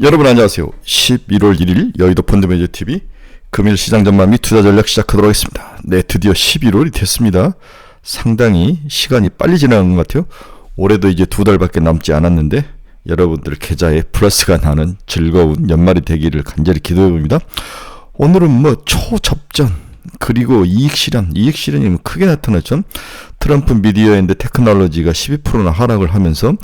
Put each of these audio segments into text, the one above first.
여러분 안녕하세요. 11월 1일 여의도 펀드매니저TV 금일 시장 전망 및 투자 전략 시작하도록 하겠습니다. 네, 드디어 11월이 됐습니다. 상당히 시간이 빨리 지나간 것 같아요. 올해도 이제 2달밖에 남지 않았는데 여러분들 계좌에 플러스가 나는 즐거운 연말이 되기를 간절히 기도해봅니다. 오늘은 초접전 그리고 이익 실현이 크게 나타났죠. 트럼프 미디어 앤드 테크놀로지가 12%나 하락을 하면서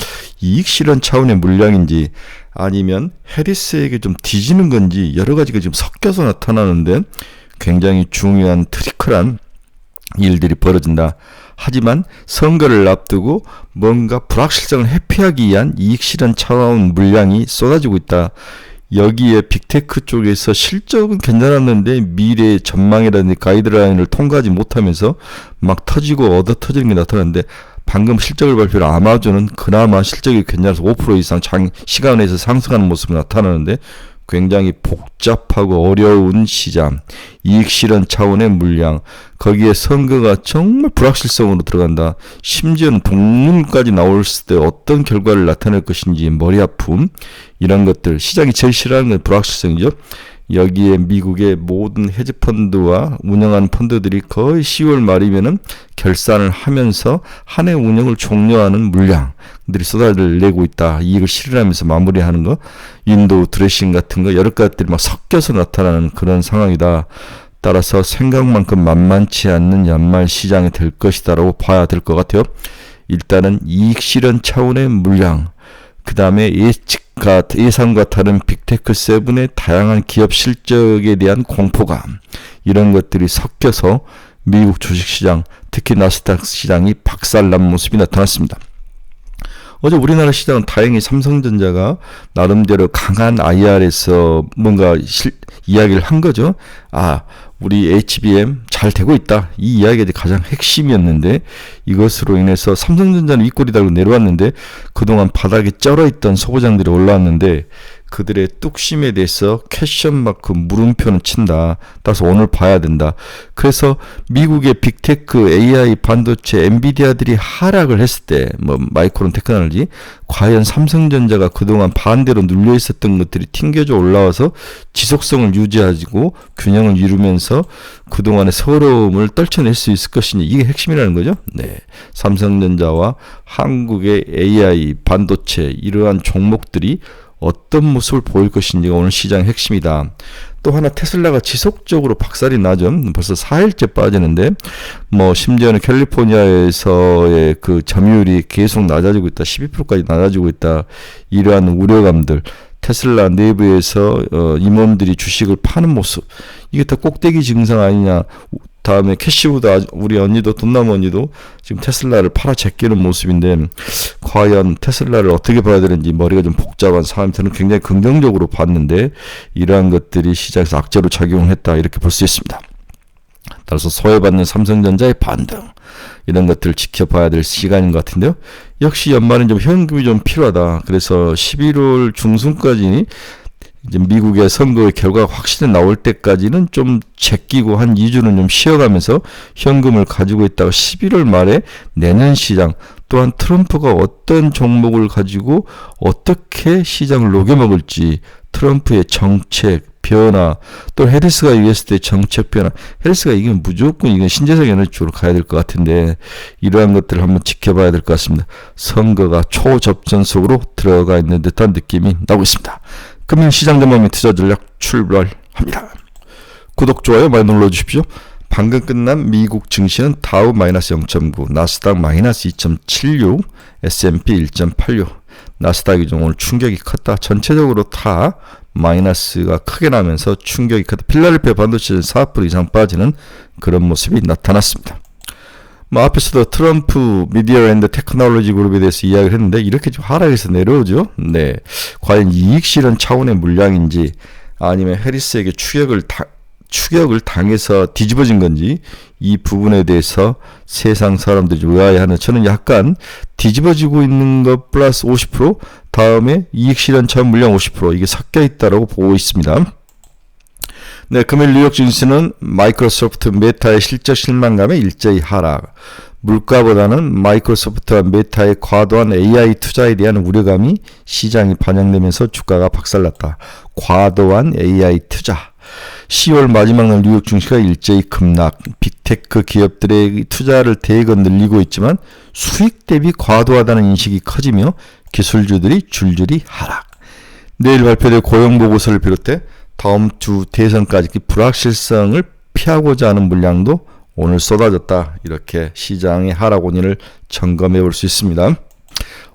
이익 실현 차원의 물량인지 아니면 해리스에게 좀 뒤지는 건지 여러 가지가 지금 섞여서 나타나는데 굉장히 중요한 트리클한 일들이 벌어진다. 하지만 선거를 앞두고 뭔가 불확실성을 회피하기 위한 이익 실현 차원 물량이 쏟아지고 있다. 여기에 빅테크 쪽에서 실적은 괜찮았는데 미래의 전망이라든지 가이드라인을 통과하지 못하면서 막 터지고 얻어 터지는 게 나타났는데 방금 실적을 발표한 아마존은 그나마 실적이 괜찮아서 5% 이상 시간에서 상승하는 모습이 나타나는데 굉장히 복잡하고 어려운 시장, 이익 실현 차원의 물량, 거기에 선거가 정말 불확실성으로 들어간다. 심지어는 동물까지 나올 때 어떤 결과를 나타낼 것인지 머리 아픔, 이런 것들, 시장이 제일 싫어하는 건 불확실성이죠. 여기에 미국의 모든 헤지펀드와 운영하는 펀드들이 거의 10월 말이면은 결산을 하면서 한 해 운영을 종료하는 물량들이 쏟아를 내고 있다. 이익을 실현하면서 마무리하는 거, 윈도우 드레싱 같은 거 여러 가지들이 막 섞여서 나타나는 그런 상황이다. 따라서 생각만큼 만만치 않는 연말 시장이 될 것이다라고 봐야 될 것 같아요. 일단은 이익 실현 차원의 물량, 그 다음에 예상과 다른 빅테크 7의 다양한 기업 실적에 대한 공포감, 이런 것들이 섞여서 미국 주식시장, 특히 나스닥 시장이 박살난 모습이 나타났습니다. 어제 우리나라 시장은 다행히 삼성전자가 나름대로 강한 IR에서 뭔가 이야기를 한 거죠. 우리 HBM 잘 되고 있다. 이 이야기가 가장 핵심이었는데 이것으로 인해서 삼성전자는 윗골이 달고 내려왔는데 그동안 바닥에 쩔어있던 소부장들이 올라왔는데 그들의 뚝심에 대해서 퀘션마크 물음표는 친다. 따라서 오늘 봐야 된다. 그래서 미국의 빅테크, AI, 반도체, 엔비디아들이 하락을 했을 때 마이크론 테크놀로지, 과연 삼성전자가 그동안 반대로 눌려 있었던 것들이 튕겨져 올라와서 지속성을 유지하고 균형을 이루면서 그동안의 서러움을 떨쳐낼 수 있을 것이니, 이게 핵심이라는 거죠. 네, 삼성전자와 한국의 AI, 반도체, 이러한 종목들이 어떤 모습을 보일 것인지가 오늘 시장의 핵심이다. 또 하나, 테슬라가 지속적으로 박살이 나죠. 벌써 4일째 빠지는데 심지어는 캘리포니아에서의 그 점유율이 계속 낮아지고 있다. 12%까지 낮아지고 있다. 이러한 우려감들, 테슬라 내부에서 임원들이 주식을 파는 모습, 이게 다 꼭대기 증상 아니냐. 다음에 캐시보다 우리 언니도, 돈남 언니도 지금 테슬라를 팔아 제끼는 모습인데 과연 테슬라를 어떻게 봐야 되는지 머리가 좀 복잡한 사람이 저는 굉장히 긍정적으로 봤는데 이러한 것들이 시장에서 악재로 작용했다, 이렇게 볼 수 있습니다. 따라서 소외받는 삼성전자의 반등, 이런 것들을 지켜봐야 될 시간인 것 같은데요. 역시 연말은 좀 현금이 좀 필요하다. 그래서 11월 중순까지 이제 미국의 선거의 결과가 확실히 나올 때까지는 좀 제끼고 한 2주는 좀 쉬어가면서 현금을 가지고 있다가 11월 말에 내년 시장, 또한 트럼프가 어떤 종목을 가지고 어떻게 시장을 녹여먹을지, 트럼프의 정책 변화, 또 해리스가 이겼을 때 정책 변화, 해리스가 이기면 무조건 이건 신재생 에너지 쪽으로 가야 될 것 같은데 이러한 것들을 한번 지켜봐야 될 것 같습니다. 선거가 초접전 속으로 들어가 있는 듯한 느낌이 나고 있습니다. 금일 시장 전망 및 투자 전략 출발합니다. 구독, 좋아요 많이 눌러주십시오. 방금 끝난 미국 증시는 다우 마이너스 0.9, 나스닥 마이너스 2.76, S&P 1.86. 나스닥이 좀 오늘 충격이 컸다. 전체적으로 다 마이너스가 크게 나면서 충격이 컸다. 필라델피아 반도체는 4% 이상 빠지는 그런 모습이 나타났습니다. 앞에서도 트럼프 미디어 앤드 테크놀로지 그룹에 대해서 이야기를 했는데 이렇게 좀 하락해서 내려오죠. 네, 과연 이익 실현 차원의 물량인지 아니면 해리스에게 추격을 당해서 뒤집어진 건지, 이 부분에 대해서 세상 사람들이 의아해하는, 저는 약간 뒤집어지고 있는 것 플러스 50%, 다음에 이익 실현 차원 물량 50%, 이게 섞여 있다라고 보고 있습니다. 네, 금일 뉴욕 증시는 마이크로소프트, 메타의 실적 실망감에 일제히 하락. 물가보다는 마이크로소프트와 메타의 과도한 AI 투자에 대한 우려감이 시장에 반영되면서 주가가 박살났다. 과도한 AI 투자. 10월 마지막 날 뉴욕 증시가 일제히 급락. 빅테크 기업들의 투자를 대거 늘리고 있지만 수익 대비 과도하다는 인식이 커지며 기술주들이 줄줄이 하락. 내일 발표될 고용보고서를 비롯해 다음 주 대선까지 불확실성을 피하고자 하는 물량도 오늘 쏟아졌다. 이렇게 시장의 하락 원인을 점검해 볼 수 있습니다.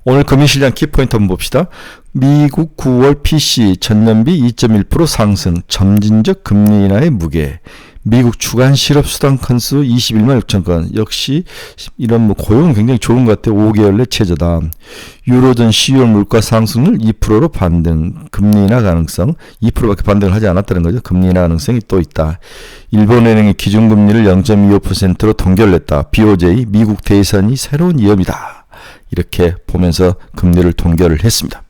오늘 금융시장 키포인트 한번 봅시다. 미국 9월 PC 전년비 2.1% 상승, 점진적 금리 인하의 무게. 미국 주간 실업 수당 건수 21만 6천 건. 역시 이런 고용은 굉장히 좋은 것 같아요. 5개월 내 최저다. 유로존 12월 물가 상승률 2%로 반등. 금리 인하 가능성 2%밖에 반등을 하지 않았다는 거죠. 금리 인하 가능성이 또 있다. 일본은행이 기준금리를 0.25%로 동결했다. BOJ 미국 대선이 새로운 위험이다. 이렇게 보면서 금리를 동결을 했습니다.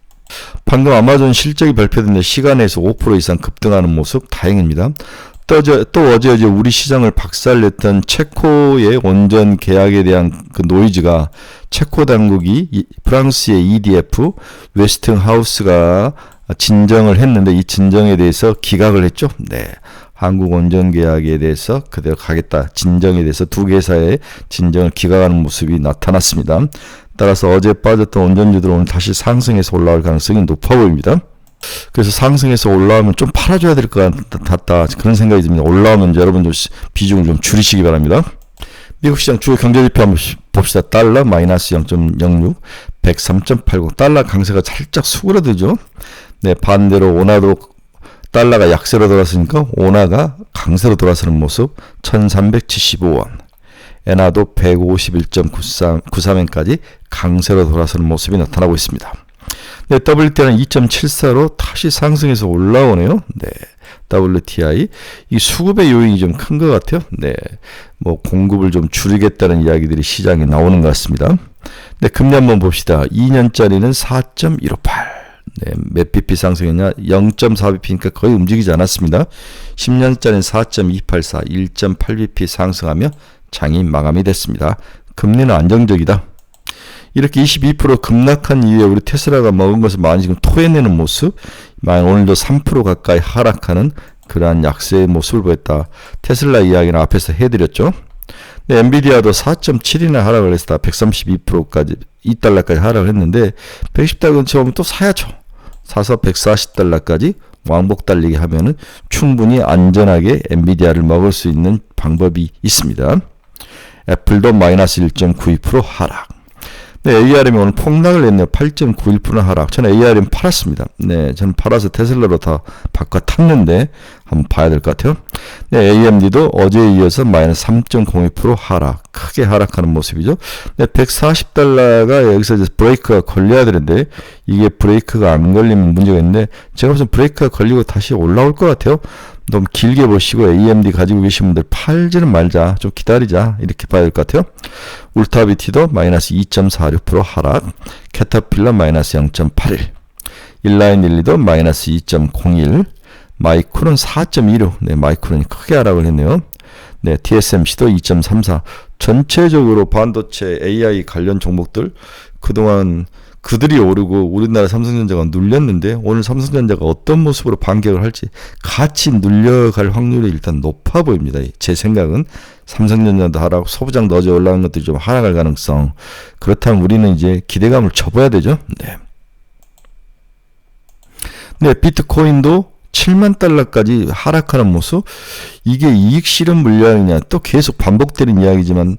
방금 아마존 실적이 발표됐는데 시간에서 5% 이상 급등하는 모습 다행입니다. 또 어제 우리 시장을 박살냈던 체코의 원전 계약에 대한 그 노이즈가 체코 당국이 프랑스의 EDF 웨스팅하우스가 진정을 했는데 이 진정에 대해서 기각을 했죠. 네. 한국 원전 계약에 대해서 그대로 가겠다. 진정에 대해서 두 개사의 진정을 기각하는 모습이 나타났습니다. 따라서 어제 빠졌던 원전주들 오늘 다시 상승해서 올라올 가능성이 높아 보입니다. 그래서 상승해서 올라오면 좀 팔아줘야 될 것 같다. 그런 생각이 듭니다. 올라오면 여러분들 비중을 좀 줄이시기 바랍니다. 미국 시장 주요 경제지표 한번 봅시다. 달러 마이너스 0.06, 103.80. 달러 강세가 살짝 수그러들죠. 네, 반대로 원화도 달러가 약세로 돌아서니까 원화가 강세로 돌아서는 모습. 1375원. 엔화도 151.93엔까지 강세로 돌아서는 모습이 나타나고 있습니다. 네, WTI는 2.74로 다시 상승해서 올라오네요. 네, WTI. 이 수급의 요인이 좀 큰 것 같아요. 네, 뭐 공급을 좀 줄이겠다는 이야기들이 시장에 나오는 것 같습니다. 네, 금리 한번 봅시다. 2년짜리는 4.158. 네, 몇 bp 상승했냐? 0.4bp니까 거의 움직이지 않았습니다. 10년짜리는 4.284, 1.8bp 상승하며 장이 마감이 됐습니다. 금리는 안정적이다. 이렇게 22% 급락한 이후에 우리 테슬라가 먹은 것을 많이 지금 토해내는 모습, 오늘도 3% 가까이 하락하는 그러한 약세의 모습을 보였다. 테슬라 이야기는 앞에서 해드렸죠. 네, 엔비디아도 4.7이나 하락을 했다. 132%까지 2달러까지 하락을 했는데 110달러 근처 오면 또 사야죠. 사서 140달러까지 왕복 달리기 하면은 충분히 안전하게 엔비디아를 먹을 수 있는 방법이 있습니다. 애플도 마이너스 1.92% 하락. 네, ARM이 오늘 폭락을 했네요. 8.91% 하락. 저는 ARM 팔았습니다. 네, 저는 팔아서 테슬라로 다 바꿔 탔는데 한번 봐야 될 것 같아요. 네, AMD도 어제에 이어서 마이너스 3.02% 하락. 크게 하락하는 모습이죠. 네, 140달러가 여기서 이제 브레이크가 걸려야 되는데 이게 브레이크가 안 걸리면 문제가 있는데 제가 무슨 브레이크가 걸리고 다시 올라올 것 같아요. 너무 길게 보시고 AMD 가지고 계신 분들 팔지는 말자. 좀 기다리자. 이렇게 봐야 될 것 같아요. 울타비티도 마이너스 2.46% 하락. 캐터필러 마이너스 0.81. 일라인릴리도 마이너스 2.01. 마이크론 4.16. 네, 마이크론이 크게 하락을 했네요. 네, TSMC도 2.34. 전체적으로 반도체 AI 관련 종목들 그동안 그들이 오르고 우리나라 삼성전자가 눌렸는데 오늘 삼성전자가 어떤 모습으로 반격을 할지 같이 눌려갈 확률이 일단 높아 보입니다. 제 생각은 삼성전자도 하락, 소부장도 어제 올라간 것들이 좀 하락할 가능성. 그렇다면 우리는 이제 기대감을 접어야 되죠. 네. 네, 비트코인도 7만 달러까지 하락하는 모습. 이게 이익 실현 물량이냐 또 계속 반복되는 이야기지만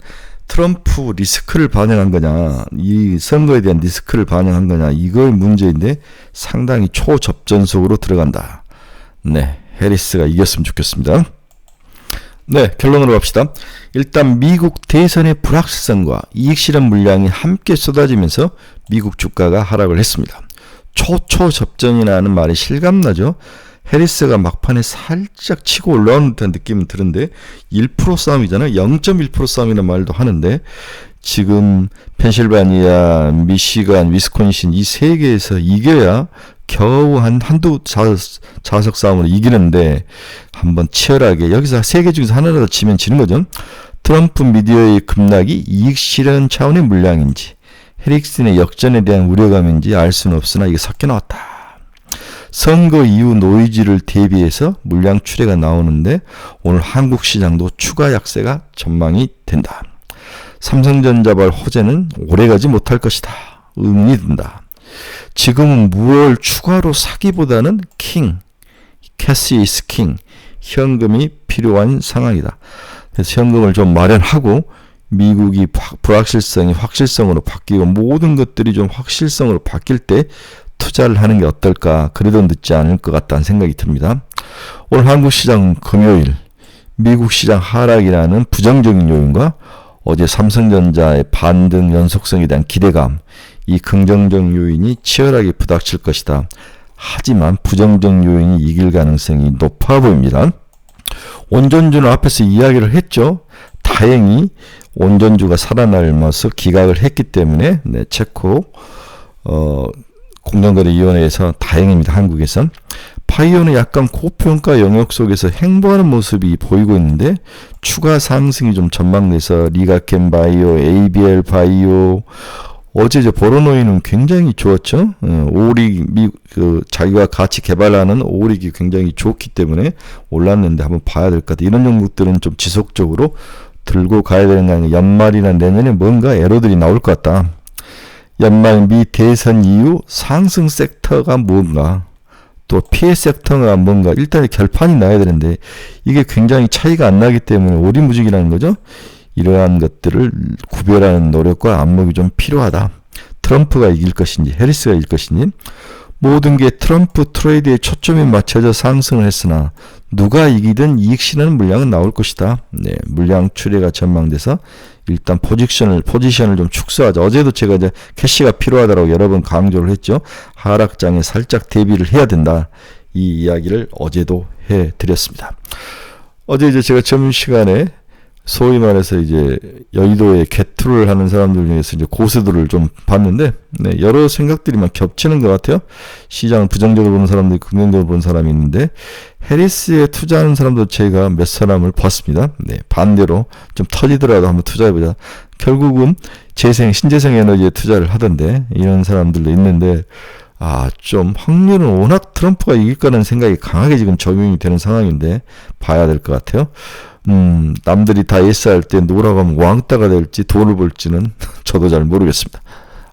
트럼프 리스크를 반영한 거냐, 이 선거에 대한 리스크를 반영한 거냐, 이걸 문제인데 상당히 초접전속으로 들어간다. 네, 해리스가 이겼으면 좋겠습니다. 네, 결론으로 갑시다. 일단 미국 대선의 불확실성과 이익 실현 물량이 함께 쏟아지면서 미국 주가가 하락을 했습니다. 초접전이라는 말이 실감나죠? 해리스가 막판에 살짝 치고 올라오는 듯한 느낌은 드는데 1% 싸움이잖아요. 0.1% 싸움이라는 말도 하는데 지금 펜실바니아, 미시간, 위스콘신 이 세 개에서 이겨야 겨우 한두 좌석 싸움을 이기는데 한번 치열하게 여기서 세 개 중에서 하나라도 지면 지는 거죠. 트럼프 미디어의 급락이 이익 실현 차원의 물량인지 해릭슨의 역전에 대한 우려감인지 알 수는 없으나 이게 섞여 나왔다. 선거 이후 노이즈를 대비해서 물량 출회가 나오는데 오늘 한국 시장도 추가 약세가 전망이 된다. 삼성전자발 호재는 오래가지 못할 것이다. 의문이 든다. 지금은 무얼 추가로 사기보다는 캐시 is king, 현금이 필요한 상황이다. 그래서 현금을 좀 마련하고 미국이 불확실성이 확실성으로 바뀌고 모든 것들이 좀 확실성으로 바뀔 때 투자를 하는 게 어떨까. 그래도 늦지 않을 것 같다는 생각이 듭니다. 오늘 한국 시장 금요일 미국 시장 하락이라는 부정적인 요인과 어제 삼성전자의 반등 연속성에 대한 기대감, 이 긍정적 요인이 치열하게 부닥칠 것이다. 하지만 부정적 요인이 이길 가능성이 높아 보입니다. 온전주는 앞에서 이야기를 했죠. 다행히 온전주가 살아남아서 기각을 했기 때문에 체코 공정거래위원회에서 다행입니다. 한국에선. 파이오는 약간 고평가 영역 속에서 행보하는 모습이 보이고 있는데 추가 상승이 좀 전망돼서 리가켄 바이오, ABL 바이오, 어제 보로노이는 굉장히 좋았죠. 오릭 자기가 같이 개발하는 오릭이 굉장히 좋기 때문에 올랐는데 한번 봐야 될 것 같아요. 이런 종목들은 좀 지속적으로 들고 가야 되는 게 아니라 연말이나 내년에 뭔가 에러들이 나올 것 같다. 연말 미 대선 이후 상승 섹터가 뭔가 또 피해 섹터가 뭔가 일단 결판이 나야 되는데 이게 굉장히 차이가 안 나기 때문에 오리무중이라는 거죠. 이러한 것들을 구별하는 노력과 안목이 좀 필요하다. 트럼프가 이길 것인지 해리스가 이길 것인지 모든 게 트럼프 트레이드에 초점이 맞춰져 상승을 했으나 누가 이기든 이익 실현 물량은 나올 것이다. 네, 물량 출회가 전망돼서 일단 포지션을 좀 축소하자. 어제도 제가 이제 캐시가 필요하다고 여러 번 강조를 했죠. 하락장에 살짝 대비를 해야 된다. 이 이야기를 어제도 해드렸습니다. 어제 이제 제가 점심시간에 소위 말해서 이제 여의도에 개투를 하는 사람들 중에서 이제 고수들을 좀 봤는데, 네, 여러 생각들이 막 겹치는 것 같아요. 시장을 부정적으로 보는 사람들, 긍정적으로 보는 사람이 있는데, 해리스에 투자하는 사람도 제가 몇 사람을 봤습니다. 네, 반대로 좀 터지더라도 한번 투자해보자. 결국은 신재생 에너지에 투자를 하던데, 이런 사람들도 있는데, 좀 확률은 워낙 트럼프가 이길 거라는 생각이 강하게 지금 적용이 되는 상황인데, 봐야 될 것 같아요. 남들이 다 예스할 때 누구라고 하면 왕따가 될지 돈을 벌지는 저도 잘 모르겠습니다.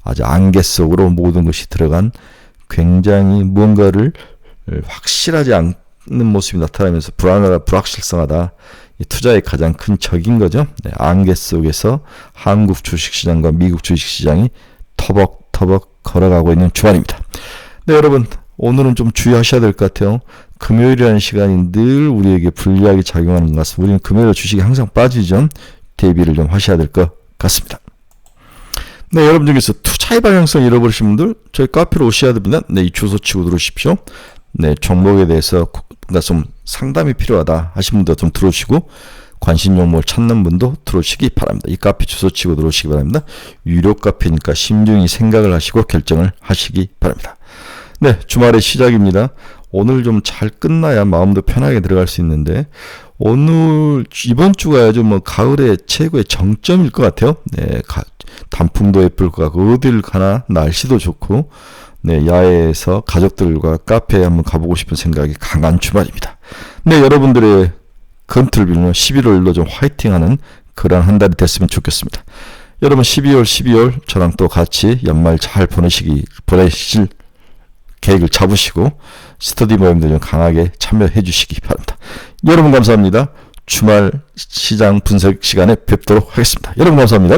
아주 안개 속으로 모든 것이 들어간 굉장히 무언가를 확실하지 않는 모습이 나타나면서 불확실성하다. 이 투자의 가장 큰 적인 거죠. 네, 안개 속에서 한국 주식시장과 미국 주식시장이 터벅터벅 걸어가고 있는 주말입니다. 네, 여러분. 오늘은 좀 주의하셔야 될 것 같아요. 금요일이라는 시간이 늘 우리에게 불리하게 작용하는 것 같습니다. 우리는 금요일에 주식이 항상 빠지죠. 대비를 좀 하셔야 될 것 같습니다. 네, 여러분 중에서 투자의 방향성 잃어버리신 분들 저희 카페로 오셔야 됩니다. 네, 이 주소 치고 들어오십시오. 네, 종목에 대해서 좀 상담이 필요하다 하신 분도 좀 들어오시고 관심 종목을 찾는 분도 들어오시기 바랍니다. 이 카페 주소 치고 들어오시기 바랍니다. 유료 카페니까 심중히 생각을 하시고 결정을 하시기 바랍니다. 네, 주말의 시작입니다. 오늘 좀 잘 끝나야 마음도 편하게 들어갈 수 있는데 이번 주가 좀 가을의 최고의 정점일 것 같아요. 네, 단풍도 예쁠 것 같고 어딜 가나 날씨도 좋고 네, 야외에서 가족들과 카페에 한번 가보고 싶은 생각이 강한 주말입니다. 네, 여러분들의 건투를 빌며 11월도 좀 화이팅하는 그런 한 달이 됐으면 좋겠습니다. 여러분 12월 저랑 또 같이 연말 잘 보내실 계획을 잡으시고 스터디 모임들 좀 강하게 참여해 주시기 바랍니다. 여러분 감사합니다. 주말 시장 분석 시간에 뵙도록 하겠습니다. 여러분 감사합니다.